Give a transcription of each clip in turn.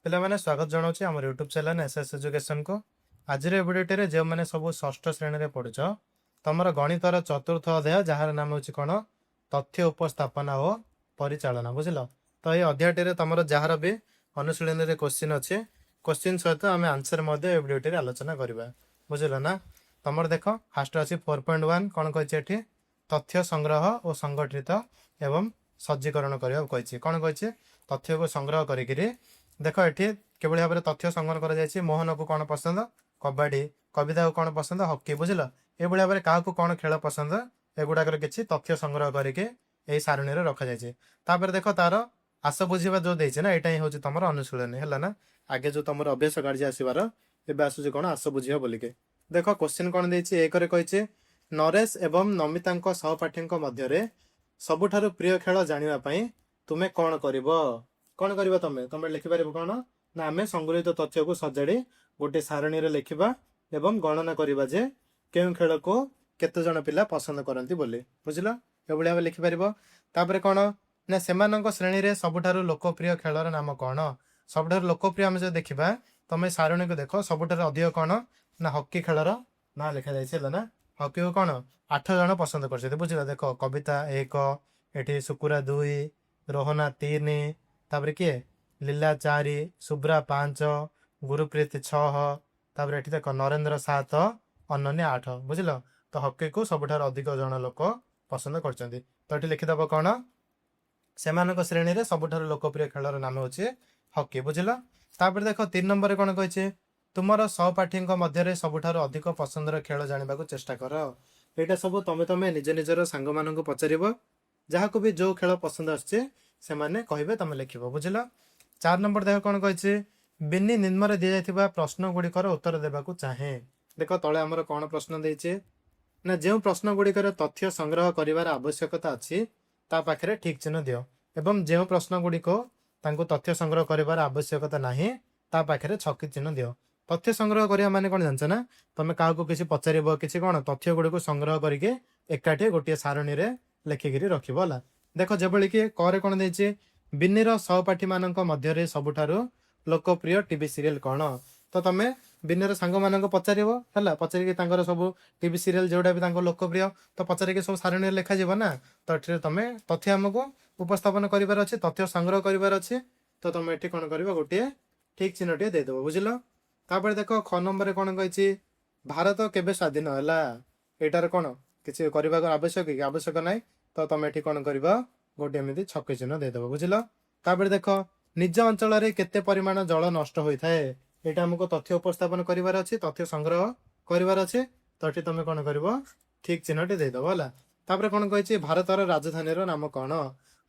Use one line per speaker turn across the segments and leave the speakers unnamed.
ପିଲାମାନେ ସ୍ୱାଗତ ଜଣାଉଛି ଆମର ୟୁଟ୍ୟୁବ ଚ୍ୟାନେଲ ଏସ୍ଏସ୍ ଏଜୁକେସନକୁ। ଆଜିର ଭିଡ଼ିଓଟିରେ ଯେଉଁମାନେ ସବୁ ଷଷ୍ଠ ଶ୍ରେଣୀରେ ପଢୁଛ, ତମର ଗଣିତର ଚତୁର୍ଥ ଅଧ୍ୟାୟ ଯାହାର ନାମ ହେଉଛି କ'ଣ, ତଥ୍ୟ ଉପସ୍ଥାପନା ଓ ପରିଚାଳନା। ବୁଝିଲ? ତ ଏହି ଅଧ୍ୟାୟଟିରେ ତମର ଯାହାର ବି ଅନୁଶୀଳନୀରେ କୋଶ୍ଚିନ୍ ଅଛି, କୋଶ୍ଚିନ୍ ସହିତ ଆମେ ଆନ୍ସର ମଧ୍ୟ ଏ ଭିଡ଼ିଓଟିରେ ଆଲୋଚନା କରିବା। ବୁଝିଲ ନା? ତମର ଦେଖ ଫାଷ୍ଟ ଅଛି 4.1 କ'ଣ କହିଛି ଏଠି, ତଥ୍ୟ ସଂଗ୍ରହ ଓ ସଂଗଠିତ ଏବଂ ସଜ୍ଜୀକରଣ କରିବାକୁ କହିଛି। କ'ଣ କହିଛି? ତଥ୍ୟକୁ ସଂଗ୍ରହ କରିକିରି ଦେଖ ଏଠି କିଭଳି ଭାବରେ ତଥ୍ୟ ସଂଗ୍ରହ କରାଯାଇଛି। ମୋହନକୁ କ'ଣ ପସନ୍ଦ? କବାଡି। କବିତାକୁ କ'ଣ ପସନ୍ଦ? ହକି। ବୁଝିଲ? ଏଭଳି ଭାବରେ କାହାକୁ କ'ଣ ଖେଳ ପସନ୍ଦ, ଏଗୁଡ଼ାକର କିଛି ତଥ୍ୟ ସଂଗ୍ରହ କରିକି ଏହି ସାରଣୀରେ ରଖାଯାଇଛି। ତାପରେ ଦେଖ ତାର ଆସ ବୁଝିବା ଯୋଉ ଦେଇଛି ନା, ଏଇଟା ହିଁ ହେଉଛି ତମର ଅନୁଶୀଳନୀ। ହେଲା ନା? ଆଗେ ଯୋଉ ତମର ଅଭ୍ୟାସ କାର୍ଯ୍ୟ ଆସିବାର, ଏବେ ଆସୁଛି କ'ଣ ଆସ ବୁଝିବା ବୋଲିକି। ଦେଖ କୋଶ୍ଚିନ୍ କ'ଣ ଦେଇଛି, ଏକରେ କହିଛି ନରେଶ ଏବଂ ନମିତାଙ୍କ ସହପାଠୀଙ୍କ ମଧ୍ୟରେ ସବୁଠାରୁ ପ୍ରିୟ ଖେଳ ଜାଣିବା ପାଇଁ ତୁମେ କ'ଣ କରିବ? କ'ଣ କରିବ ତମେ? ତମେ ଲେଖିପାରିବ କ'ଣ ନା, ଆମେ ସଂଗୃହୀତ ତଥ୍ୟକୁ ସଜାଡ଼ି ଗୋଟିଏ ସାରଣୀରେ ଲେଖିବା ଏବଂ ଗଣନା କରିବା ଯେ କେଉଁ ଖେଳକୁ କେତେ ଜଣ ପିଲା ପସନ୍ଦ କରନ୍ତି ବୋଲି। ବୁଝିଲ? ଏଭଳି ଭାବେ ଲେଖିପାରିବ। ତାପରେ କ'ଣ ନା, ସେମାନଙ୍କ ଶ୍ରେଣୀରେ ସବୁଠାରୁ ଲୋକପ୍ରିୟ ଖେଳର ନାମ କ'ଣ? ସବୁଠାରୁ ଲୋକପ୍ରିୟ ଆମେ ଯଦି ଦେଖିବା, ତମେ ସାରଣୀକୁ ଦେଖ, ସବୁଠାରୁ ଅଧିକ କ'ଣ ନା ହକି ଖେଳର ନାଁ ଲେଖାଯାଇଛି। ହେଲା ନା? ହକିକୁ କ'ଣ 8 ଜଣ ପସନ୍ଦ କରିଛନ୍ତି। ବୁଝିଲ? ଦେଖ କବିତା 1, ଏଠି ସୁକୁରା 2, ରୋହନା 3, ତାପରେ କିଏ ଲୀଲା 4, ସୁବ୍ରା 5, ଗୁରୁପ୍ରୀତ 6, ତାପରେ ଏଠି ଦେଖ ନରେନ୍ଦ୍ର 7, ଅନନ୍ୟା 8। ବୁଝିଲ? ତ ହକିକୁ ସବୁଠାରୁ ଅଧିକ ଜଣ ଲୋକ ପସନ୍ଦ କରିଛନ୍ତି। ତ ଏଠି ଲେଖିଦେବ କ'ଣ, ସେମାନଙ୍କ ଶ୍ରେଣୀରେ ସବୁଠାରୁ ଲୋକପ୍ରିୟ ଖେଳର ନାମ ହେଉଛି ହକି। ବୁଝିଲ? ତାପରେ ଦେଖ 3 ନମ୍ବରରେ କ'ଣ କହିଛି, ତୁମର ସହପାଠୀଙ୍କ ମଧ୍ୟରେ ସବୁଠାରୁ ଅଧିକ ପସନ୍ଦର ଖେଳ ଜାଣିବାକୁ ଚେଷ୍ଟା କର। ଏଇଟା ସବୁ ତମେ ନିଜ ନିଜର ସାଙ୍ଗମାନଙ୍କୁ ପଚାରିବ, ଯାହାକୁ ବି ଯୋଉ ଖେଳ ପସନ୍ଦ ଆସୁଛି ସେମାନେ କହିବେ, ତମେ ଲେଖିବ। ବୁଝିଲ? 4 ନମ୍ବର ଦେଖ କ'ଣ କହିଛି, ବିନି ନିମ୍ନରେ ଦିଆଯାଇଥିବା ପ୍ରଶ୍ନ ଗୁଡ଼ିକର ଉତ୍ତର ଦେବାକୁ ଚାହେଁ। ଦେଖ ତଳେ ଆମର କ'ଣ ପ୍ରଶ୍ନ ଦେଇଛି ନା, ଯେଉଁ ପ୍ରଶ୍ନ ଗୁଡ଼ିକର ତଥ୍ୟ ସଂଗ୍ରହ କରିବାର ଆବଶ୍ୟକତା ଅଛି ତା ପାଖରେ ଠିକ୍ ଚିହ୍ନ ଦିଅ, ଏବଂ ଯେଉଁ ପ୍ରଶ୍ନ ଗୁଡ଼ିକ ତାଙ୍କୁ ତଥ୍ୟ ସଂଗ୍ରହ କରିବାର ଆବଶ୍ୟକତା ନାହିଁ ତା ପାଖରେ ଛକି ଚିହ୍ନ ଦିଅ। ତଥ୍ୟ ସଂଗ୍ରହ କରିବା ମାନେ କ'ଣ ଜାଣିଛ ନା, ତମେ କାହାକୁ କିଛି ପଚାରିବ, କିଛି କ'ଣ ତଥ୍ୟ ଗୁଡ଼ିକୁ ସଂଗ୍ରହ କରିକି ଏକାଠି ଗୋଟିଏ ସାରଣୀରେ ଲେଖିକିରି ରଖିବ। ହେଲା? ଦେଖ ଯେଭଳି କି କରେ କ'ଣ ଦେଇଛି, ବିନିର ସହପାଠୀ ମାନଙ୍କ ମଧ୍ୟରେ ସବୁଠାରୁ ଲୋକପ୍ରିୟ ଟିଭି ସିରିଏଲ କ'ଣ? ତ ତମେ ବିନିର ସାଙ୍ଗମାନଙ୍କୁ ପଚାରିବ। ହେଲା? ପଚାରିକି ତାଙ୍କର ସବୁ ଟିଭି ସିରିଏଲ ଯୋଉଟା ବି ତାଙ୍କ ଲୋକପ୍ରିୟ, ତ ପଚାରିକି ସବୁ ସାରଣୀରେ ଲେଖାଯିବ ନା। ତ ଏଠିରେ ତମେ ତଥ୍ୟ ଆମକୁ ଉପସ୍ଥାପନ କରିବାର ଅଛି, ତଥ୍ୟ ସଂଗ୍ରହ କରିବାର ଅଛି। ତ ତମେ ଏଠି କ'ଣ କରିବ, ଗୋଟିଏ ଠିକ୍ ଚିହ୍ନଟିଏ ଦେଇଦେବ। ବୁଝିଲ? ତାପରେ ଦେଖ ଖ ନମ୍ବରରେ କ'ଣ କହିଛି, ଭାରତ କେବେ ସ୍ୱାଧୀନ ହେଲା? ଏଇଟାର କ'ଣ କିଛି କରିବାକୁ ଆବଶ୍ୟକ କି? ଆବଶ୍ୟକ ନାହିଁ। ତ ତମେ ଏଠି କ'ଣ କରିବ, ଗୋଟେ ଏମିତି ଛକି ଚିହ୍ନ ଦେଇଦେବ। ବୁଝିଲ? ତାପରେ ଦେଖ ନିଜ ଅଞ୍ଚଳରେ କେତେ ପରିମାଣ ଜଳ ନଷ୍ଟ ହୋଇଥାଏ? ଏଇଟା ଆମକୁ ତଥ୍ୟ ଉପସ୍ଥାପନ କରିବାର ଅଛି, ତଥ୍ୟ ସଂଗ୍ରହ କରିବାର ଅଛି। ତ ଏଠି ତମେ କ'ଣ କରିବ, ଠିକ୍ ଚିହ୍ନଟି ଦେଇଦେବ। ହେଲା? ତାପରେ କ'ଣ କହିଛି, ଭାରତର ରାଜଧାନୀର ନାମ କ'ଣ?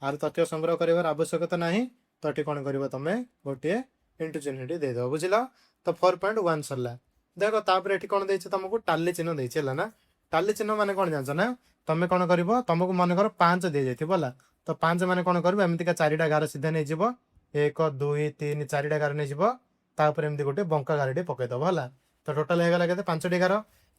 ଆର ତଥ୍ୟ ସଂଗ୍ରହ କରିବାର ଆବଶ୍ୟକତା ନାହିଁ। ତ ଏଠି କ'ଣ କରିବ, ତମେ ଗୋଟିଏ ଇଣ୍ଟୁ ଚିହ୍ନଟି ଦେଇଦେବ। ବୁଝିଲ? ତ 4.1 ସରିଲା। ଦେଖ ତାପରେ ଏଠି କ'ଣ ଦେଇଛି, ତମକୁ ଟାଲି ଚିହ୍ନ ଦେଇଛି। ହେଲା ନା? ଟାଲି ଚିହ୍ନ ମାନେ କ'ଣ ଜାଣିଛ ନା, ତମେ କ'ଣ କରିବ, ତମକୁ ମନେକର 5 ଦିଆଯାଇଥିବ। ହେଲା? ତ 5 ମାନେ କ'ଣ କରିବ, ଏମିତିକା 4ଟା ଗାର ସିଧା ନେଇଯିବ, 1 2 3 4ଟା ଗାର ନେଇଯିବ, ତାପରେ ଏମିତି ଗୋଟେ ବଙ୍କା ଗାରଟି ପକେଇଦବ। ହେଲା? ତ ଟୋଟାଲ ହେଇଗଲା କେତେ, 5ଟି ଗାର।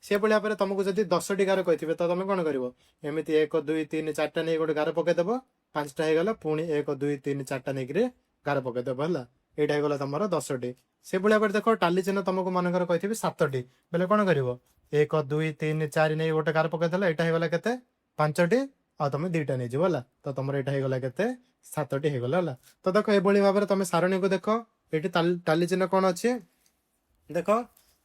ସେଭଳି ଭାବରେ ତମକୁ ଯଦି 10ଟି ଗାର କହିଥିବେ, ତ ତମେ କ'ଣ କରିବ, ଏମିତି 1 2 3 4ଟା ନେଇ ଗୋଟେ ଗାର ପକେଇଦବ, 5ଟା ହେଇଗଲା, ପୁଣି 1 2 3 4ଟା ନେଇକିରି ଗାର ପକେଇଦବ। ହେଲା? ଏଇଟା ହେଇଗଲା ତମର 10ଟି। ସେଭଳି ଭାବରେ ଦେଖ ଟାଲି ଚିହ୍ନ ତମକୁ ମନେକର କହିଥିବି 7ଟି, ବେଲେ କ'ଣ କରିବ, 1 2 3 4 ନେଇ ଗୋଟେ ଗାର ପକେଇଦେଲ, ଏଇଟା ହେଇଗଲା କେତେ, 5ଟି, ଆଉ ତମେ 2ଟା ନେଇଯିବ। ହେଲା? ତ ତମର ଏଇଟା ହେଇଗଲା କେତେ, 7ଟି ହେଇଗଲା। ହେଲା? ତ ଦେଖ ଏଭଳି ଭାବରେ ତମେ ସାରଣୀକୁ ଦେଖ, ଏଠି ଟାଲି ଚିହ୍ନ କ'ଣ ଅଛି, ଦେଖ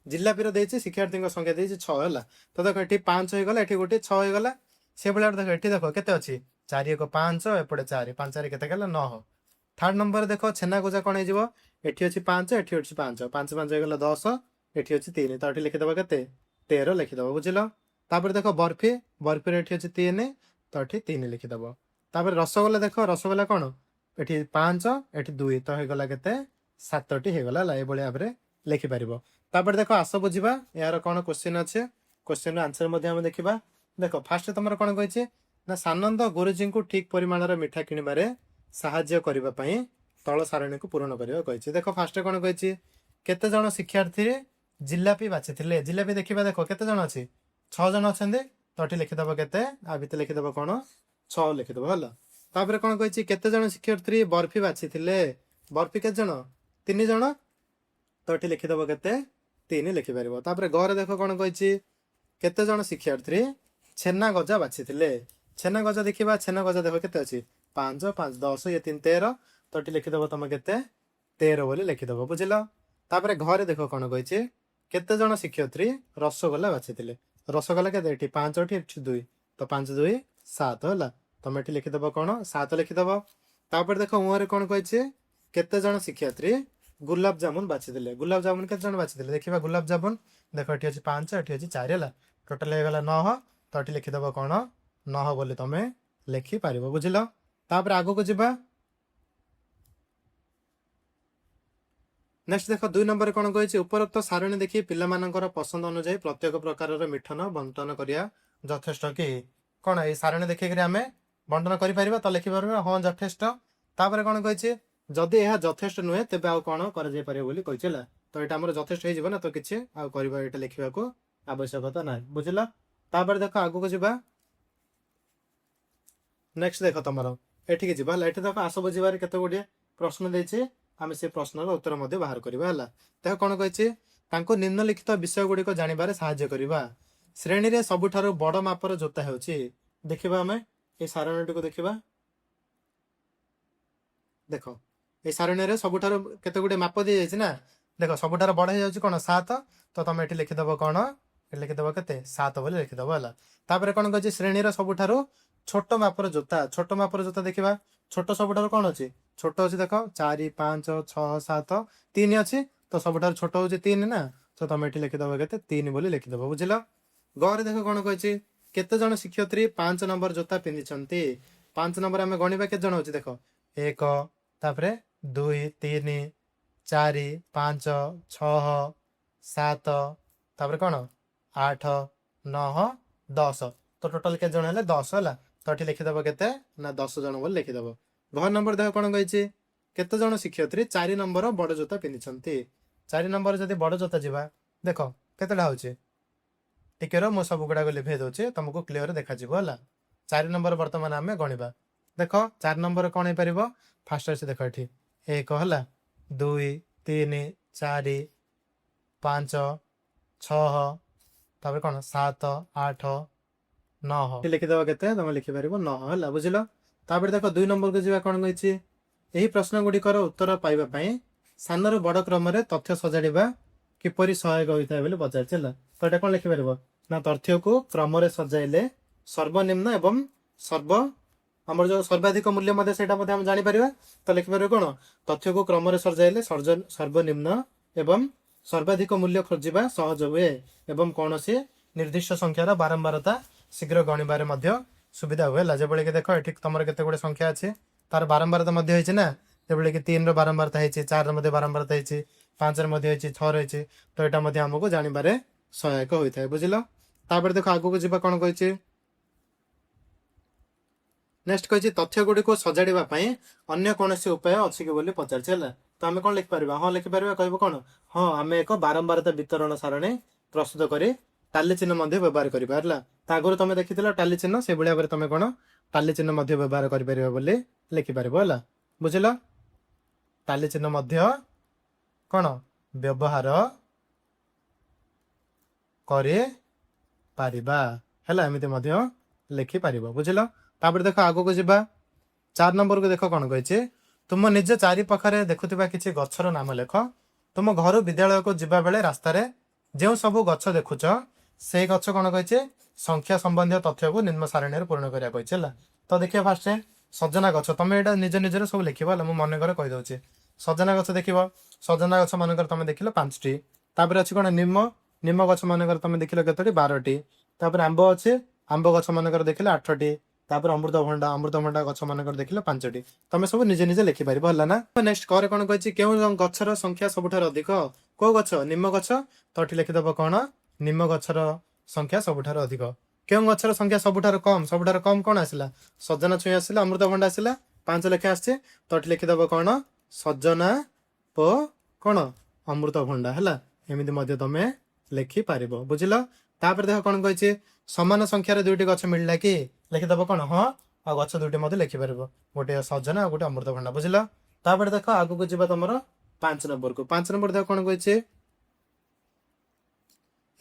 ଜିଲ୍ଲାପିର ଦେଇଛି, ଶିକ୍ଷାର୍ଥୀଙ୍କ ସଂଖ୍ୟା ଦେଇଛି 6। ହେଲା? ତ ଦେଖ ଏଠି 5 ହେଇଗଲା, ଏଠି ଗୋଟେ 6 ହେଇଗଲା। ସେଭଳି ଭାବରେ ଦେଖ ଏଠି ଦେଖ କେତେ ଅଛି, 4 1 5, ଏପଟେ 4 5 4 କେତେ ହେଲା, 9। ଥାର୍ଡ ନମ୍ବରରେ ଦେଖ ଛେନା ଗଜା କ'ଣ ହେଇଯିବ, ଏଠି ଅଛି 5, ଏଠି ଅଛି 5 5 5 ହେଇଗଲା 10, ଏଠି ଅଛି 3। ତ ଏଠି ଲେଖିଦେବ କେତେ, 13 ଲେଖିଦେବ। ବୁଝିଲ? ତାପରେ ଦେଖ ବର୍ଫି, ବର୍ଫିରେ ଏଠି ଅଛି 3, ତ ଏଠି 3 ଲିଖିଦେବ। ତାପରେ ରସଗୋଲା ଦେଖ, ରସଗୋଲା କ'ଣ, ଏଠି 5, ଏଠି 2, ତ ହେଇଗଲା କେତେ, 7ଟି ହେଇଗଲା। ହେଲା? ଏଭଳି ଭାବରେ ଲେଖିପାରିବ। ତାପରେ ଦେଖ ଆସ ବୁଝିବା, ଏହାର କ'ଣ କୋଶ୍ଚିନ୍ ଅଛି, କୋଶ୍ଚିନ୍ର ଆନ୍ସର ମଧ୍ୟ ଆମେ ଦେଖିବା। ଦେଖ ଫାଷ୍ଟ ତମର କ'ଣ କହିଛି ନା, ସାନନ୍ଦ ଗୁରୁଜୀଙ୍କୁ ଠିକ୍ ପରିମାଣର ମିଠା କିଣିବାରେ ସାହାଯ୍ୟ କରିବା ପାଇଁ ତଳ ସାରଣୀକୁ ପୂରଣ କରିବାକୁ କହିଛି। ଦେଖ ଫାଷ୍ଟ କ'ଣ କହିଛି, କେତେ ଜଣ ଶିକ୍ଷାର୍ଥୀ ଜିଲାପି ବାଛିଥିଲେ? ଜିଲାପି ଦେଖିବା, ଦେଖ କେତେ ଜଣ ଅଛି, 6 ଜଣ ଅଛନ୍ତି। ତ ଏଠି ଲେଖିଦେବ କେତେ, ଆ ଭିତରେ ଲେଖିଦେବ କ'ଣ, 6 ଲେଖିଦେବ। ହେଲା? ତାପରେ କ'ଣ କହିଛି, କେତେ ଜଣ ଶିକ୍ଷାର୍ଥୀ ବର୍ଫି ବାଛିଥିଲେ? ବର୍ଫି କେତେ ଜଣ, ତିନି ଜଣ, ତ ଏଠି ଲେଖିଦେବ କେତେ 3 ଲେଖିପାରିବ। ତାପରେ ଗରେ ଦେଖ କ'ଣ କହିଛି, କେତେ ଜଣ ଶିକ୍ଷାର୍ଥୀ ଛେନା ଗଜା ବାଛିଥିଲେ। ଛେନା ଗଜା ଦେଖିବା, ଛେନା ଗଜା ଦେଖ କେତେ ଅଛି 5 5 10 ଇଏ 3 13, ତ ଏଠି ଲେଖିଦେବ ତମେ କେତେ 13 ବୋଲି ଲେଖିଦେବ, ବୁଝିଲ। ତାପରେ ଘରେ ଦେଖ କ'ଣ କହିଛି, କେତେ ଜଣ ଶିକ୍ଷୟତ୍ରୀ ରସଗୋଲା ବାଛିଥିଲେ। ରସଗୋଲା କେତେ ଏଠି 5, ଏଠି 2, ତ 5 2 7 ହେଲା। ତମେ ଏଠି ଲିଖିଦେବ କ'ଣ 7 ଲେଖିଦେବ। ତାପରେ ଦେଖ ମୁହଁରେ କ'ଣ କହିଛି, କେତେ ଜଣ ଶିକ୍ଷୟତ୍ରୀ ଗୁଲାବ ଜାମୁନ ବାଛିଥିଲେ। ଗୁଲାବ ଜାମୁନ କେତେ ଜଣ ବାଛିଥିଲେ ଦେଖିବା। ଗୁଲାବ ଜାମୁନ ଦେଖ ଏଠି ଅଛି 5, ଏଠି ଅଛି 4 ହେଲା, ଟୋଟାଲ ହେଇଗଲା 9। ତ ଏଠି ଲେଖିଦେବ କ'ଣ 9 ବୋଲି ତମେ ଲେଖିପାରିବ, ବୁଝିଲ। ତାପରେ ଆଗକୁ ଯିବା। ନେକ୍ସଟ ଦେଖ 2 ନମ୍ବରରେ କ'ଣ କହିଛି, ଉପରୋକ୍ତ ସାରଣୀ ଦେଖି ପିଲାମାନଙ୍କର ପସନ୍ଦ ଅନୁଯାୟୀ ପ୍ରତ୍ୟେକ ପ୍ରକାରର ମିଠନ ବଣ୍ଟନ କରିବା ଯଥେଷ୍ଟ କି। କ'ଣ ଏଇ ସାରଣୀ ଦେଖିକିରି ଆମେ ବଣ୍ଟନ କରିପାରିବା, ତ ଲେଖିପାରିବା ହଁ ଯଥେଷ୍ଟ। ତାପରେ କ'ଣ କହିଛି, ଯଦି ଏହା ଯଥେଷ୍ଟ ନୁହେଁ ତେବେ ଆଉ କ'ଣ କରାଯାଇପାରିବ ବୋଲି କହିଛି ହେଲା। ତ ଏଇଟା ଆମର ଯଥେଷ୍ଟ ହେଇଯିବ ନା, ତ କିଛି ଆଉ କରିବା ଏଇଟା ଲେଖିବାକୁ ଆବଶ୍ୟକତା ନାହିଁ, ବୁଝିଲ। ତାପରେ ଦେଖ ଆଗକୁ ଯିବା। ନେକ୍ସଟ ଦେଖ ତମର ଏଠିକି ଯିବା ହେଲା। ଏଠି ଦେଖ ଆସ ବୁଝିବାରେ କେତେ ଗୁଡ଼ିଏ ପ୍ରଶ୍ନ ଦେଇଛି, ଆମେ ସେ ପ୍ରଶ୍ନର ଉତ୍ତର ମଧ୍ୟ ବାହାର କରିବା ହେଲା। ଦେଖ କ'ଣ କହିଛି, ତାଙ୍କୁ ନିମ୍ନଲିଖିତ ବିଷୟ ଗୁଡ଼ିକ ଜାଣିବାରେ ସାହାଯ୍ୟ କରିବା। ଶ୍ରେଣୀରେ ସବୁଠାରୁ ବଡ଼ ମାପର ଜୋତା ହେଉଛି। ଦେଖିବା ଆମେ এই ସାରଣୀଟିକୁ ଦେଖିବା। ଦେଖ এই ସାରଣୀରେ ସବୁଠାରୁ କେତେ ଗୁଡ଼ିଏ ମାପ ଦିଆଯାଇଛି ନା। ଦେଖ ସବୁଠାରୁ ବଡ଼ ହେଇଯାଉଛି କ'ଣ 7, ତ ତମେ ଏଠି ଲେଖିଦେବ କ'ଣ, ଏଠି ଲେଖିଦେବ କେତେ 7 ବୋଲି ଲେଖିଦେବ ହେଲା। ତାପରେ କ'ଣ କହିଛି, ଶ୍ରେଣୀର ସବୁଠାରୁ ଛୋଟ ମାପର ଜୋତା। ଛୋଟ ମାପର ଜୋତା ଦେଖିବା, ଛୋଟ ସବୁଠାରୁ କ'ଣ ଅଛି, ଛୋଟ ଅଛି ଦେଖ 4 5 6 7 3 ଅଛି, ତ ସବୁଠାରୁ ଛୋଟ ହେଉଛି 3 ନା, ତ ତମେ ଏଠି ଲେଖିଦେବ କେତେ 3 ବୋଲି ଲେଖିଦେବ, ବୁଝିଲ। ଗରେ ଦେଖ କ'ଣ କହିଛି, କେତେ ଜଣ ଶିକ୍ଷୟତ୍ରୀ 5 ନମ୍ବର ଜୋତା ପିନ୍ଧିଛନ୍ତି। 5 ନମ୍ବର ଆମେ ଗଣିବା କେତେ ଜଣ ଅଛି ଦେଖ 1, ତାପରେ 2 3 4 5 6 7, ତାପରେ କ'ଣ 8 9 10, ତ ଟୋଟାଲ କେତେ ଜଣ ହେଲେ 10 ହେଲା। ତ ଏଠି ଲେଖିଦେବ କେତେ ନା 10 ଜଣ ବୋଲି ଲେଖିଦେବ। ଘର ନମ୍ବର ଦେଖ କ'ଣ କହିଛି, କେତେ ଜଣ ଶିକ୍ଷୟତ୍ରୀ 4 ନମ୍ବର ବଡ଼ ଜୋତା ପିନ୍ଧିଛନ୍ତି। 4 ନମ୍ବର ଯଦି ବଡ଼ ଜୋତା ଯିବା, ଦେଖ କେତେଟା ହେଉଛି, ଟିକେ ର ମୁଁ ସବୁ ଗୁଡ଼ାକ ଲିଭେଇ ଦେଉଛି, ତମକୁ କ୍ଲିଅର ଦେଖାଯିବ ହେଲା। 4 ନମ୍ବର ବର୍ତ୍ତମାନ ଆମେ ଗଣିବା। ଦେଖ 4 ନମ୍ବର କ'ଣ ହେଇପାରିବ, ଫାଷ୍ଟ ଅଛି ଦେଖ ଏଠି 1 ହେଲା, 2 3 4 5 6, ତାପରେ କ'ଣ 7 8 9, ଲେଖିଦେବା କେତେ ତମେ ଲେଖିପାରିବ 9 ହେଲା, ବୁଝିଲ। ତାପରେ ଦେଖ 2 ନମ୍ବରକୁ ଯିବା। କ'ଣ କହିଛି, ଏହି ପ୍ରଶ୍ନ ଗୁଡ଼ିକର ଉତ୍ତର ପାଇବା ପାଇଁ ସାନରୁ ବଡ଼ କ୍ରମରେ ତଥ୍ୟ ସଜାଡ଼ିବା କିପରି ସହାୟକ ହୋଇଥାଏ ବୋଲି ପଚାରିଛି ହେଲା। ତ ଏଇଟା କ'ଣ ଲେଖିପାରିବ ନା, ତଥ୍ୟକୁ କ୍ରମରେ ସଜାଇଲେ ସର୍ବନିମ୍ନ ଏବଂ ଆମର ଯେଉଁ ସର୍ବାଧିକ ମୂଲ୍ୟ ମଧ୍ୟ ସେଇଟା ମଧ୍ୟ ଆମେ ଜାଣିପାରିବା। ତ ଲେଖିପାରିବ କ'ଣ, ତଥ୍ୟକୁ କ୍ରମରେ ସଜାଇଲେ ସର୍ବନିମ୍ନ ଏବଂ ସର୍ବାଧିକ ମୂଲ୍ୟ ଖୋଜିବା ସହଜ ହୁଏ ଏବଂ କୌଣସି ନିର୍ଦ୍ଦିଷ୍ଟ ସଂଖ୍ୟାର ବାରମ୍ବାରତା ଶୀଘ୍ର ଗଣିବାରେ ମଧ୍ୟ ସୁବିଧା ହୁଏ ହେଲା। ଯେଭଳିକି ଦେଖ ଏଠି ତମର କେତେ ଗୁଡ଼ିଏ ସଂଖ୍ୟା ଅଛି, ତାର ବାରମ୍ବାରତା ମଧ୍ୟ ହେଇଛି ନା। ଯେଭଳିକି 3ର ବାରମ୍ବାରତା ହେଇଛି, 4ର ମଧ୍ୟ ବାରମ୍ବାରତା ହେଇଛି, 5ର ମଧ୍ୟ ହେଇଛି, 6ର ହେଇଛି, ତ ଏଇଟା ମଧ୍ୟ ଆମକୁ ଜାଣିବାରେ ସହାୟକ ହୋଇଥାଏ, ବୁଝିଲ। ତାପରେ ଦେଖ ଆଗକୁ ଯିବା। କ'ଣ କହିଛି, ନେକ୍ସଟ କହିଛି ତଥ୍ୟ ଗୁଡ଼ିକୁ ସଜାଡ଼ିବା ପାଇଁ ଅନ୍ୟ କୌଣସି ଉପାୟ ଅଛି କି ବୋଲି ପଚାରିଛି ହେଲା। ତ ଆମେ କ'ଣ ଲେଖିପାରିବା, ହଁ ଲେଖିପାରିବା। କହିବ କ'ଣ, ହଁ ଆମେ ଏକ ବାରମ୍ବାରତା ବିତରଣ ସାରଣୀ ପ୍ରସ୍ତୁତ କରି ଟାଲି ଚିହ୍ନ ମଧ୍ୟ ବ୍ୟବହାର କରିବା ହେଲା। ତା ଆଗରୁ ତମେ ଦେଖିଥିଲ ଟାଲି ଚିହ୍ନ, ସେଭଳି ଭାବରେ ତମେ କ'ଣ ଟାଲି ଚିହ୍ନ ମଧ୍ୟ ବ୍ୟବହାର କରିପାରିବ ବୋଲି ଲେଖିପାରିବ ହେଲା, ବୁଝିଲ। ଟାଲି ଚିହ୍ନ ମଧ୍ୟ କ'ଣ ବ୍ୟବହାର କରିପାରିବା ହେଲା, ଏମିତି ମଧ୍ୟ ଲେଖିପାରିବ, ବୁଝିଲ। ତାପରେ ଦେଖ ଆଗକୁ ଯିବା। 4 ନମ୍ବରକୁ ଦେଖ କ'ଣ କହିଛି, ତୁମ ନିଜ ଚାରି ପାଖରେ ଦେଖୁଥିବା କିଛି ଗଛର ନାମ ଲେଖ। ତୁମ ଘରୁ ବିଦ୍ୟାଳୟକୁ ଯିବା ବେଳେ ରାସ୍ତାରେ ଯେଉଁ ସବୁ ଗଛ ଦେଖୁଛ ସେଇ ଗଛ କ'ଣ କହିছে ସଂଖ୍ୟା ସମ୍ବନ୍ଧୀୟ ତଥ୍ୟକୁ ନିମ୍ନ ସାରଣୀରେ ପୂରଣ କରିବା କହିছে ହେଲା। ତ ଦେଖିବା ଫାଷ୍ଟ ସଜନା ଗଛ, ତମେ ଏଇଟା ନିଜ ନିଜରେ ସବୁ ଲେଖିବ ହେଲା। ମୁଁ ମନେକର କହିଦେଉଛି। ସଜନା ଗଛ ଦେଖିବ, ସଜନା ଗଛ ମନେକର ତମେ ଦେଖିଲ 5ଟି। ତାପରେ ଅଛି କ'ଣ ନିମ ଗଛ ମନେକର ତମେ ଦେଖିଲ କେତୋଟି 12ଟି। ତାପରେ ଆମ୍ବ ଅଛି, ଆମ୍ବ ଗଛ ମନେକର ଦେଖିଲେ 8ଟି। ତାପରେ ଅମୃତଭଣ୍ଡା ଗଛ ମନେକର ଦେଖିଲେ 5ଟି। ତମେ ସବୁ ନିଜେ ନିଜେ ଲେଖିପାରିବ ହେଲା ନା। ନେକ୍ସଟ କରେ କ'ଣ କହିଛି, କେଉଁ ଗଛର ସଂଖ୍ୟା ସବୁଠାରୁ ଅଧିକ, କୋଉ ଗଛ, ନିମ ଗଛ। ତ ଏଠି ଲେଖିଦେବ କ'ଣ, ନିମ ଗଛର ସଂଖ୍ୟା ସବୁଠାରୁ ଅଧିକ। କେଉଁ ଗଛର ସଂଖ୍ୟା ସବୁଠାରୁ କମ୍ କ'ଣ ଆସିଲା, ସଜନା ଛୁଇଁ ଆସିଲା, ଅମୃତଭଣ୍ଡା ଆସିଲା, 5 ଲେଖା ଆସିଛି। ତ ଏଠି ଲେଖିଦେବ କ'ଣ, ସଜନା ଓ କ'ଣ ଅମୃତଭଣ୍ଡା ହେଲା। ଏମିତି ମଧ୍ୟ ତମେ ଲେଖିପାରିବ, ବୁଝିଲ। ତାପରେ ଦେଖ କ'ଣ କହିଛି, ସମାନ ସଂଖ୍ୟାର 2ଟି ଗଛ ମିଳିଲା କି, ଲେଖିଦେବ କ'ଣ, ହଁ ଆଉ ଗଛ 2ଟି ମଧ୍ୟ ଲେଖିପାରିବ, ଗୋଟେ ସଜନା ଆଉ ଗୋଟେ ଅମୃତଭଣ୍ଡା, ବୁଝିଲ। ତାପରେ ଦେଖ ଆଗକୁ ଯିବା ତମର ପାଞ୍ଚ ନंबर ଦେଖ କ'ଣ କହିଛି,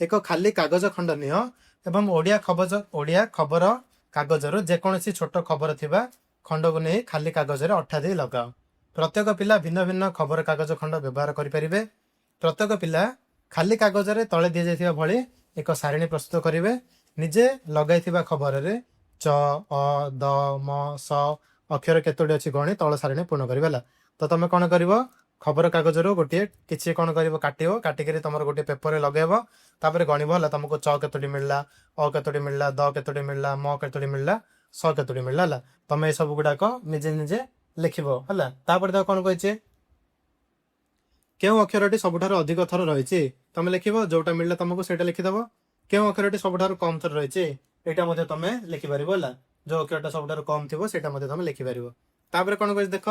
ଏକ ଖାଲି କାଗଜ ଖଣ୍ଡ ନିଅ ଏବଂ ଓଡ଼ିଆ ଖବର କାଗଜରୁ ଯେକୌଣସି ଛୋଟ ଖବର ଥିବା ଖଣ୍ଡକୁ ନେଇ ଖାଲି କାଗଜରେ ଅଠା ଦେଇ ଲଗାଅ। ପ୍ରତ୍ୟେକ ପିଲା ଭିନ୍ନ ଭିନ୍ନ ଖବର କାଗଜ ଖଣ୍ଡ ବ୍ୟବହାର କରିପାରିବେ। ପ୍ରତ୍ୟେକ ପିଲା ଖାଲି କାଗଜରେ ତଳେ ଦିଆଯାଇଥିବା ଭଳି ଏକ ସାରଣୀ ପ୍ରସ୍ତୁତ କରିବେ। ନିଜେ ଲଗାଇଥିବା ଖବରରେ ଚ, ଅ, ଦ, ମ, ସ ଅକ୍ଷର କେତୋଟି ଅଛି ଗଣି ତଳ ସାରଣୀ ପୂର୍ଣ୍ଣ କରିବେ ହେଲା। ତ ତମେ କ'ଣ କରିବ, ଖବର କାଗଜରୁ ଗୋଟିଏ କିଛି କ'ଣ କରିବ, କାଟିବ, କାଟିକରି ତମର ଗୋଟିଏ ପେପରରେ ଲଗାଇବ। ତାପରେ ଗଣିବ ହେଲା, ତମକୁ ଚ କେତୋଟି ମିଳିଲା, ଅ କେତୋଟି ମିଳିଲା, ଦ କେତୋଟି ମିଳିଲା, ମ କେତୋଟି ମିଳିଲା, ସ କେତୋଟି ମିଳିଲା ହେଲା। ତମେ ଏସବୁ ଗୁଡ଼ାକ ନିଜେ ନିଜେ ଲେଖିବ ହେଲା। ତାପରେ ତାକୁ କ'ଣ କହିଛି, କେଉଁ ଅକ୍ଷରଟି ସବୁଠାରୁ ଅଧିକ ଥର ରହିଛି ତମେ ଲେଖିବ, ଯୋଉଟା ମିଳିଲା ତମକୁ ସେଇଟା ଲେଖିଦବ। କେଉଁ ଅକ୍ଷରଟି ସବୁଠାରୁ କମ୍ ଥର ରହିଛି ଏଇଟା ମଧ୍ୟ ତମେ ଲେଖିପାରିବ ହେଲା। ଯୋଉ ଅକ୍ଷରଟା ସବୁଠାରୁ କମ୍ ଥିବ ସେଇଟା ମଧ୍ୟ ତମେ ଲେଖିପାରିବ। ତାପରେ କ'ଣ କହିଛି ଦେଖ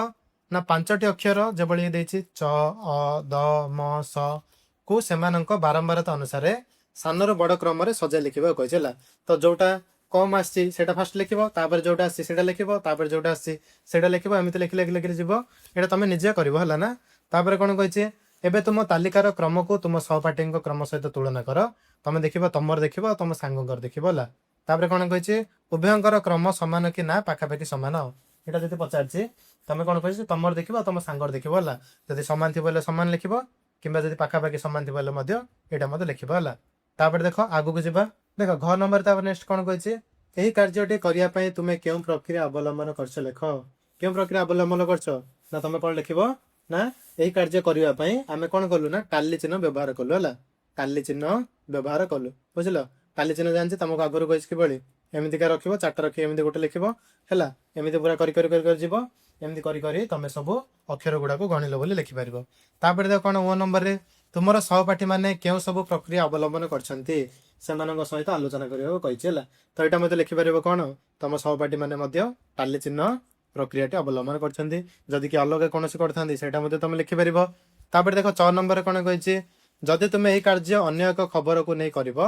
ନା, 5ଟି ଅକ୍ଷର ଯେଭଳି ଦେଇଛି ଚ, ଅ, ଦ, ମ, ସ କୁ ସେମାନଙ୍କ ବାରମ୍ବାରତା ଅନୁସାରେ ସାନରୁ ବଡ଼ କ୍ରମରେ ସଜାଇ ଲେଖିବାକୁ କହିଛି ହେଲା। ତ ଯୋଉଟା କମ୍ ଆସିଛି ସେଇଟା ଫାଷ୍ଟ ଲେଖିବ, ତାପରେ ଯୋଉଟା ଆସିଛି ସେଇଟା ଲେଖିବ, ତାପରେ ଯୋଉଟା ଆସିଛି ସେଇଟା ଲେଖିବ। ଏମିତି ଲେଖି ଯିବ। ଏଇଟା ତମେ ନିଜେ କରିବ ହେଲା ନା। ତାପରେ କ'ଣ କହିଛି, ଏବେ ତୁମ ତାଲିକାର କ୍ରମକୁ ତୁମ ସହପାଠୀଙ୍କ କ୍ରମ ସହିତ ତୁଳନା କର। ତମେ ଦେଖିବ, ତମର ଦେଖିବ ଆଉ ତମ ସାଙ୍ଗଙ୍କର ଦେଖିବ ହେଲା। ତାପରେ କ'ଣ କହିଛି, ଉଭୟଙ୍କର କ୍ରମ ସମାନ କି ନା ପାଖାପାଖି ସମାନ। ଏଇଟା ଯଦି ପଚାରିଛି ତମେ କ'ଣ କହିଛି, ତମର ଦେଖିବ ଆଉ ତମ ସାଙ୍ଗର ଦେଖିବ ହେଲା। ଯଦି ସମାନ ଥିବ ହେଲେ ସମାନ ଲେଖିବ, କିମ୍ବା ଯଦି ପାଖାପାଖି ସମାନ ଥିବ ହେଲେ ମଧ୍ୟ ଏଇଟା ମଧ୍ୟ ଲେଖିବ ହେଲା। ତାପରେ ଦେଖ ଆଗକୁ ଯିବା। ଦେଖ ଘ ନମ୍ବର ତାପରେ ନେକ୍ସଟ କ'ଣ କହିଛି, ଏହି କାର୍ଯ୍ୟଟି କରିବା ପାଇଁ ତୁମେ କେଉଁ ପ୍ରକ୍ରିୟା ଅବଲମ୍ବନ କରିଛ ଲେଖ। କେଉଁ ପ୍ରକ୍ରିୟା ଅବଲମ୍ବନ କରିଛ ନା, ତମେ କ'ଣ ଲେଖିବ ନା, ଏହି କାର୍ଯ୍ୟ କରିବା ପାଇଁ ଆମେ କ'ଣ କଲୁ ନା ଟାଲି ଚିହ୍ନ ବ୍ୟବହାର କଲୁ ହେଲା। ଟାଲି ଚିହ୍ନ ବ୍ୟବହାର କଲୁ, ବୁଝିଲ। ଟାଲି ଚିହ୍ନ ଜାଣିଛି ତମକୁ ଆଗରୁ କହିଛି କିଭଳି, ଏମିତିକା ରଖିବ, 4ଟା ରଖି ଏମିତି ଗୋଟେ ଲେଖିବ ହେଲା। ଏମିତି ପୁରା କରି ଯିବ। ଏମିତି କରି ତମେ ସବୁ ଅକ୍ଷର ଗୁଡ଼ାକୁ ଗଣିଲ ବୋଲି ଲେଖିପାରିବ। ତାପରେ ଦେଖ କ'ଣ ଓ ନମ୍ବରରେ, ତୁମର ସହପାଠୀ ମାନେ କେଉଁ ସବୁ ପ୍ରକ୍ରିୟା ଅବଲମ୍ବନ କରିଛନ୍ତି ସେମାନଙ୍କ ସହିତ ଆଲୋଚନା କରିବାକୁ କହିଛି ହେଲା। ତ ଏଇଟା ମଧ୍ୟ ଲେଖିପାରିବ କ'ଣ, ତମ ସହପାଠୀ ମାନେ ମଧ୍ୟ ଟାଲି ଚିହ୍ନ ପ୍ରକ୍ରିୟାଟି ଅବଲମ୍ବନ କରିଛନ୍ତି। ଯଦି କି ଅଲଗା କୌଣସି କରିଥାନ୍ତି ସେଇଟା ମଧ୍ୟ ତମେ ଲେଖିପାରିବ। ତାପରେ ଦେଖ 6 ନମ୍ବରରେ କ'ଣ କହିଛି, ଯଦି ତୁମେ ଏହି କାର୍ଯ୍ୟ ଅନ୍ୟ ଏକ ଖବରକୁ ନେଇ କରିବ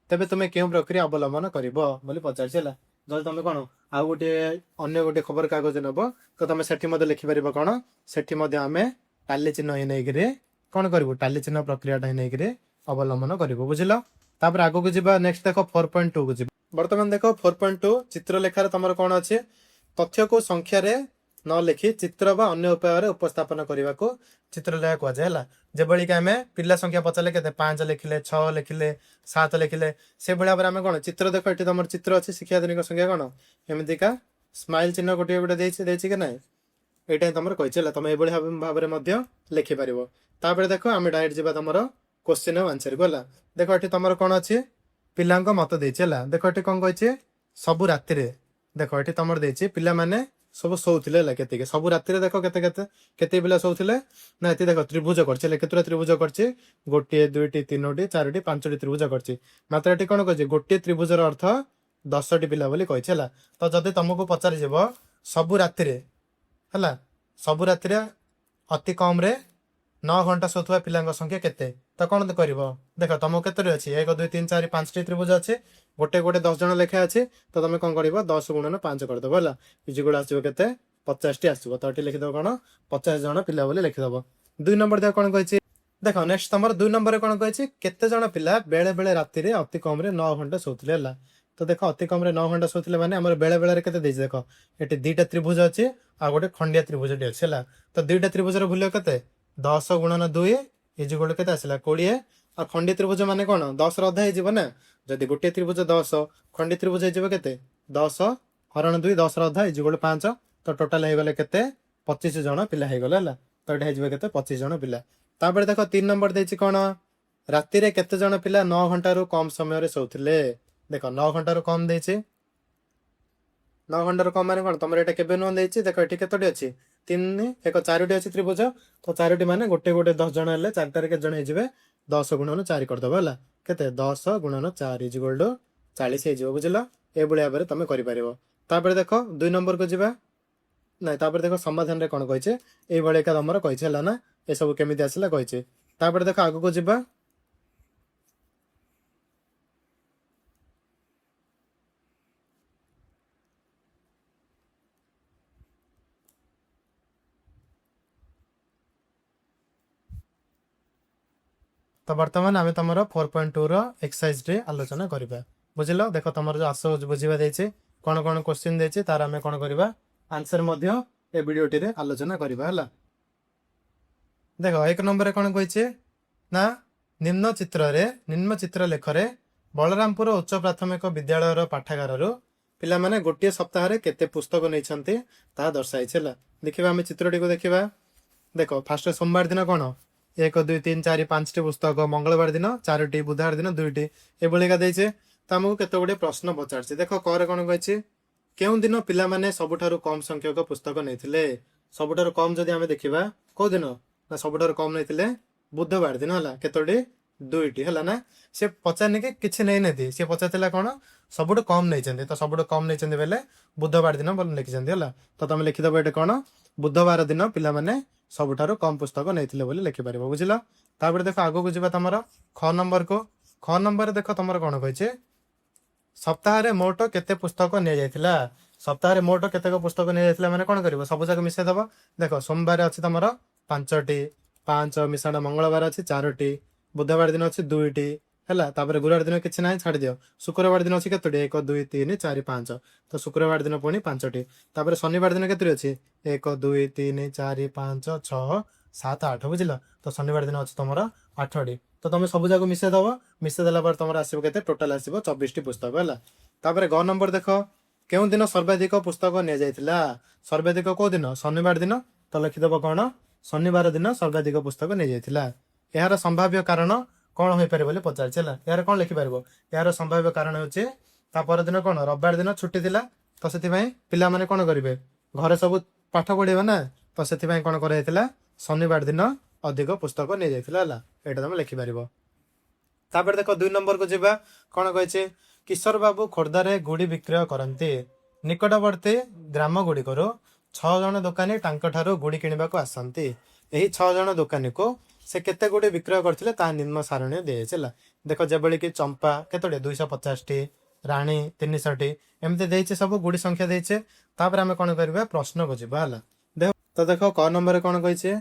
ତେବେ ତୁମେ କେଉଁ ପ୍ରକ୍ରିୟା ଅବଲମ୍ବନ କରିବ ବୋଲି ପଚାରିଛି ହେଲା। ଯଦି ତମେ କ'ଣ ଆଉ ଅନ୍ୟ ଗୋଟେ ଖବର କାଗଜ ନେବ ତ ତମେ ସେଠି ମଧ୍ୟ ଲେଖିପାରିବ କ'ଣ, ସେଠି ମଧ୍ୟ ଆମେ ଟାଲି ଚିହ୍ନ ହିଁ ନେଇକିରି କ'ଣ କରିବୁ, ଟାଲି ଚିହ୍ନ ପ୍ରକ୍ରିୟାଟା ହିଁ ନେଇକିରି ଅବଲମ୍ବନ କରିବୁ, ବୁଝିଲ। ତାପରେ ଆଗକୁ ଯିବା। ନେକ୍ସଟ ଦେଖ 4.2 କୁ ଯିବା। ବର୍ତ୍ତମାନ ଦେଖ 4.2 ଚିତ୍ରଲେଖାରେ ତମର କ'ଣ ଅଛି, ତଥ୍ୟକୁ ସଂଖ୍ୟାରେ ନ ଲେଖି ଚିତ୍ର ବା ଅନ୍ୟ ଉପାୟରେ ଉପସ୍ଥାପନ କରିବାକୁ ଚିତ୍ରଲେଖା କୁହାଯାଏ ହେଲା। ଯେଭଳିକି ଆମେ ପିଲା ସଂଖ୍ୟା ପଚାରିଲେ କେତେ 5 ଲେଖିଲେ, 6 ଲେଖିଲେ, 7 ଲେଖିଲେ, ସେଭଳି ଭାବରେ ଆମେ କ'ଣ ଚିତ୍ର, ଦେଖ ଏଠି ତମର ଚିତ୍ର ଅଛି ଶିକ୍ଷାର୍ଥୀଙ୍କ ସଂଖ୍ୟା କ'ଣ ଏମିତିକା ସ୍ମାଇଲ ଚିହ୍ନ ଗୋଟିଏ ଦେଇଛି କି ନାହିଁ, ଏଇଟା ହିଁ ତମର କହିଛି ହେଲା। ତମେ ଏଭଳି ଭାବରେ ମଧ୍ୟ ଲେଖିପାରିବ। ତାପରେ ଦେଖ ଆମେ ଡାଇରେକ୍ଟ ଯିବା ତମର କ୍ୱେଶ୍ଚିନ୍ ଆଉ ଆନ୍ସରକୁ ହେଲା। ଦେଖ ଏଠି ତମର କ'ଣ ଅଛି, ପିଲାଙ୍କ ମତ ଦେଇଛି ହେଲା। ଦେଖ ଏଠି କ'ଣ କହିଛି, ସବୁ ରାତିରେ, ଦେଖ ଏଠି ତମର ଦେଇଛି ପିଲାମାନେ ସବୁ ଶୋଉଥିଲେ ହେଲା। କେତିକି ସବୁ ରାତିରେ ଦେଖ କେତେ ପିଲା ଶୋଉଥିଲେ ନା, ଏଠି ଦେଖ ତ୍ରିଭୁଜ କରିଛି ହେଲେ କେତେଟା ତ୍ରିଭୁଜ କରିଛି, 1, 2, 3, 4, 5ଟି ତ୍ରିଭୁଜ କରିଛି। ମାତ୍ର ଏଠି କ'ଣ କହିଛି, ଗୋଟିଏ ତ୍ରିଭୁଜର ଅର୍ଥ 10ଟି ପିଲା ବୋଲି କହିଛି ହେଲା। ତ ଯଦି ତମକୁ ପଚାରିଯିବ ସବୁ ରାତିରେ ହେଲା, ସବୁ ରାତିରେ ଅତି କମରେ 9 ଘଣ୍ଟା ଶୋଉଥିବା ପିଲାଙ୍କ ସଂଖ୍ୟା କେତେ, ତ କ'ଣ କରିବ, ଦେଖ ତମକୁ କେତେଟି ଅଛି, 1, 2, 3, 4, 5ଟି ତ୍ରିଭୁଜ ଅଛି, ଗୋଟେ 10 ଜଣ ଲେଖା ଅଛି। ତ ତମେ କ'ଣ କରିବ, 10 ଗୁଣନ 5 କରିଦେବ ହେଲା। ଇଜିଗୁଡ଼ା ଆସିବ କେତେ, 50ଟି ଆସିବ। ତ ଏଠି ଲେଖିଦେବ କ'ଣ, 50 ଜଣ ପିଲା ବୋଲି ଲେଖିଦେବ। 2 ନମ୍ବର ଦେଖ କ'ଣ କହିଛି, ଦେଖ ନେକ୍ସଟ ତମର 2 ନମ୍ବରରେ କ'ଣ କହିଛି, କେତେ ଜଣ ପିଲା ବେଳେ ବେଳେ ରାତିରେ ଅତି କମରେ 9 ଘଣ୍ଟା ଶୋଉଥିଲେ ହେଲା। ତ ଦେଖ ଅତି କମରେ 9 ଘଣ୍ଟା ଶୋଉଥିଲେ ମାନେ ଆମର ବେଳେ ବେଳରେ କେତେ ଦେଇଛି, ଦେଖ ଏଠି 2ଟା ତ୍ରିଭୁଜ ଅଛି ଆଉ ଗୋଟେ ଖଣ୍ଡିଆ ତ୍ରିଭୁଜଟି ଅଛି ହେଲା। ତ 2ଟା ତ୍ରିଭୁଜର ମୂଲ୍ୟ କେତେ, 10 ଗୁଣନ 2 ଇଜିଗୁଡ଼ା କେତେ ଆସିଲା 20। ଆଉ ଖଣ୍ଡିଆ ତ୍ରିଭୁଜ ମାନେ କ'ଣ, 10ର ଅଧା ହେଇଯିବ ନା। ଯଦି ଗୋଟିଏ ତ୍ରିଭୁଜ 10, ଖଣ୍ଡିଆ ତ୍ରିଭୁଜ ହେଇଯିବ କେତେ, 10 ହରଣ 2, 10ର ଅଧା ଇଜିଗୁଡ଼ା 5। ତ ଟୋଟାଲ ହେଇଗଲେ କେତେ, 25 ଜଣ ପିଲା ହେଇଗଲେ ହେଲା। ତ ଏଠି ହେଇଯିବ କେତେ, 25 ଜଣ ପିଲା। ତାପରେ ଦେଖ 3 ନମ୍ବର ଦେଇଛି କ'ଣ, ରାତିରେ କେତେ ଜଣ ପିଲା 9 ଘଣ୍ଟାରୁ କମ ସମୟରେ ଶୋଉଥିଲେ। ଦେଖ 9 ଘଣ୍ଟାରୁ କମ ଦେଇଛି, 9 ଘଣ୍ଟାରୁ କମ ମାନେ କ'ଣ, ତମର ଏଇଟା କେବେ ନୁହଁ ଦେଇଛି, ଦେଖ ଏଠି କେତୋଟି ଅଛି, 3, 1, 4ଟି ଅଛି ତ୍ରିଭୁଜ। ତ 4ଟି ମାନେ ଗୋଟେ 10 ଜଣ ହେଲେ 4ଟାରେ କେତେ ଜଣ ହେଇଯିବେ, 10 ଗୁଣନ 4 କରିଦେବ ହେଲା। କେତେ, 10 ଗୁଣନ 4 ଇଜିଗୋଲ୍ଡ 40 ହେଇଯିବ, ବୁଝିଲ। ଏଭଳି ଭାବରେ ତମେ କରିପାରିବ। ତାପରେ ଦେଖ 2 ନମ୍ବରକୁ ଯିବା। ନାଇଁ ତାପରେ ଦେଖ ସମାଧାନରେ କ'ଣ କହିছে, ଏଇଭଳି ଏକା ତମର କହିছে ହେଲା ନା, ଏସବୁ କେମିତି ଆସିଲା କହିছে। ତାପରେ ଦେଖ ଆଗକୁ ଯିବା। तो बर्तमान आम तुम 4.2 एक्सरसाइज रे आलोचना करवा बुझिल। देख तुम जो आस बुझा देছে कौन कौन क्वेश्चन देছে तार आम कौन करवा आंसर ए वीडियोटी रे आलोचना करवा है। देख 1 नंबर कौन कही ना निम्न चित्र लेखरे बलरामपुर उच्च प्राथमिक विद्यालय पाठागार पिला माने गोटे सप्ताह रे केते पुस्तक नहीं दर्शाई है। देखा आम चित्रटी को देखा। देख फास्ट सोमवार दिन कौन 1 2 3 4 5 पुस्तक, मंगलवार दिन 4टी, बुधवार दिन 2टी एभलिका देचे। तो आमको केते गुडे प्रश्न पचार। देख कर कौन कही केउं दिन पिला माने सबुठारु कम संख्यक पुस्तक नहीं सबुठारु कम जदि आम देखा कौ दिन ना सबुठारु कम नहीं बुधवार दिन है केतोटी 2टी है ना। सी पचारनी कि किसी नहीं सी पचार कौन सबुठ कम नहीं तो सबुठ कम नहीं बेले बुधवार दिन लिखिं है। तो तुम लिखिदेव ये कौन बुधवार दिन पिला माने सबुठारु कम पुस्तक नहीं लिखिपार बुझिल। देख आगो जावा तुम ख नंबर को। ख नंबर देख तुम कौन कही सप्ताह मोट केते पुस्तक नि सप्ताह मोट केतेक पुस्तक नि मैंने कौन कर सब जाक मिसेदेव। देख सोमवार अच्छी तुम 5टी, 5 मिसाण मंगलवार अच्छी 4टी, बुधवार दिन अच्छी 2टी है। गुरुवार दिन किसी ना छाड़ दियो। शुक्रवार दिन अच्छी केतोटी 1 2 3 4 5 तो शुक्रवार दिन पुणी 5टी। शनिवार दिन केतोटी अच्छी 1 2 3 4 5 6 7 8 बुझिल। तो शनिवार दिन अच्छी तुम 8टी। तो तुम सब जाक मिसेदेव। मिसेदेला तुम आसो के टोटाल आसो 24टी पुस्तक है। ग नंबर देख केउं दिन सर्वाधिक पुस्तक नि सर्वाधिक कौ दिन शनिवार दिन। तो लिखिदेव कौन शनिवार दिन सर्वाधिक पुस्तक नि यार संभाव्य कारण कौन हो पारे बोले पचार यार कौन लिखिपार। यार संभाव्य कारण होपर दिन कौन रविवार दिन छुट्टी थी तो से पिला माने कौन करेंगे घरे सब पाठ पढ़े ना। तो से कौन कर शनिवार दिन अधिक पुस्तक नहीं जाइए तुम लिखिपार। देख 2 नंबर को जीवा कौन कही किशोर बाबू खोर्धारे गुड़ी विक्रय करती निकटवर्ती ग्राम गुड़िकर 6 जन दोकानी टांकठारू गुड़ी किणवा को आसती। यही 6 जन दोकानी को से केते गुड़ी विक्रय करथिले ता निम्न सारणी दिए। देख जेबली कि चंपा केतोटे 250टी, राणी 300टी एमती देइछे सब गुड़ी संख्या देइछे। तापर आमे कोन करबा प्रश्न को जीवा हला। देख क नंबर कोन कहिछे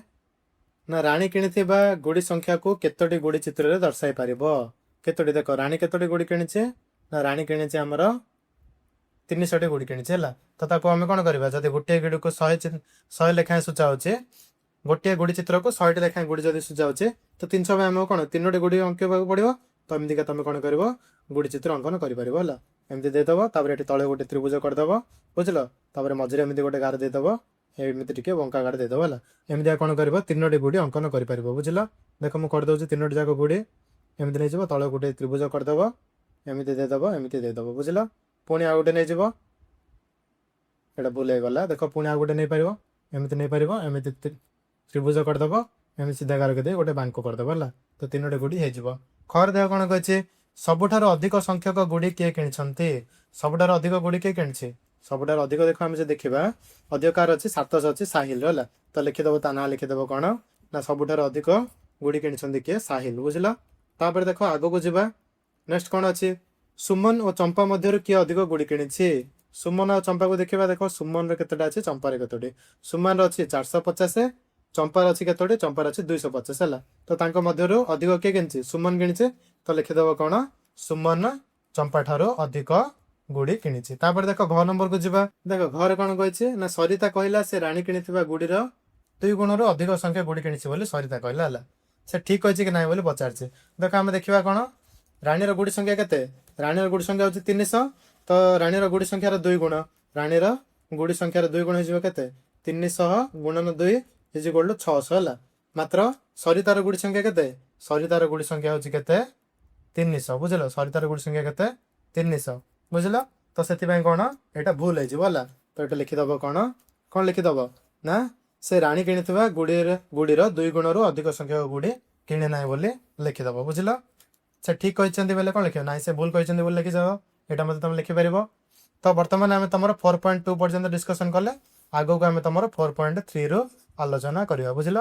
ना राणी किणिथिबा गुड़ी संख्या को केतोटी गुड़ी चित्र रे दर्शाई पारिबो। केतोटी देख राणी केतोटी गुड़ी किणिछे ना राणी किणिछे हमर 300टी गुड़ी किणिछे हला। तो ताको आमे कोन करबा जदि गोटे गुड़ी को 100 लेखाएं सूचा होचे गोटे गुड़ी चित्र को 100टी लेखाएं गुड़ी जदि सूचा होचे तो 300 में आम कौन 3टी गुड़ी अंकन पड़ो। तो एमती तुम कौन कर गुड़ी चित्र अंकन कर एमती देदेव। ये तले गोटे त्रिभुज करदेव बुझल। मझे एमती गोटे गार देदेव एमती टे बंका गार देदेव है। एमती कौन कर 3टी गुड़ी अंकन कर बुझल। देख मुझे करदे 3टी जाक गुड़ी एमती नहीं तले गोटे त्रिभुज करदेव एमती देदेव बुझल। पुणी आ गोटे नहीं ये भूल गला। देख पुणी आ गोटे नहीं पार एमती नहीं पार एमती त्रिभुज करदेव एमती सीधा गार के गोटे बांक करदेव है। तो 3टी गुड़ी हो खर देह कौन कही सबुठार अधिक संख्यक गुड़ी किए किणिछंती सबुठार अधिक गुड़ी किए किणिछे सबुठार अधिक देख आम देखा अधिक कार अच्छी 700 अच्छी साहिल है। तो लिखिदेव ता ना लिखिदेव कौन ना सबुठार अधिक गुड़ी किणिछंती किए साहिल बुझल। तापर देख आग को जीवा नेक्स्ट कौन अच्छी सुमन और चंपा मध्य किए अधिक गुड़ी किणिछे। सुमन और चंपा को देखा देख सुमन केतोटा अच्छी चंपार केतोटी सुमन अच्छी 450 चंपार अच्छी केतोटी चंपार अच्छी 250 है। तो तांको मध्यरु अधिक किए किणिछे सुमन किणिछे। तो लिखिदेव कौन सुमन चंपा ठारो अधिक गुड़ी किणिछे। तापर देख घ नंबर को जीवा देख घर कौन कही ना सरिता कहला से राणी किणिथिबा गुड़ीर 2 गुण अधिक संख्या गुड़ी किणिछे बोली सरिता कहला है। से ठीक कही कि ना बोली पचारछे। देख आम देखा कौन रानीर गुड़ी संख्या केते रानीर गुड़ी संख्या होची 300। तो रानीर गुड़ी संख्यार 2 गुण रानीर गुड़ी संख्यार 2 गुण हो केते 300 गुणन 2 इज इक्वल टू 600 है। मात्र सरितार गुड़ी संख्या केते सरितार गुड़ी संख्या होची केते 300 बुझल। सरितार गुड़ी संख्या केते 300 बुझल। तो से कौन यहाँ भूल है। तो ये लिखिदेव कौन कौन लिखिदेव ना से राणी किणिथिबा गुड़ीर 2 गुण अधिक संख्यक गुड़ी किणे ना बोली लिखिदेव बुझल। से ठीक कहते बोले कौन लिखे ना से भूल कहते बोले लिखिदेव यहाँ मत तुम लिखिपार। तो बर्तमान आम तुम 4.2 पर्यटन डिस्कसन कले आगो को आम तुम 4.3 रु आलोचना करवा बुझल।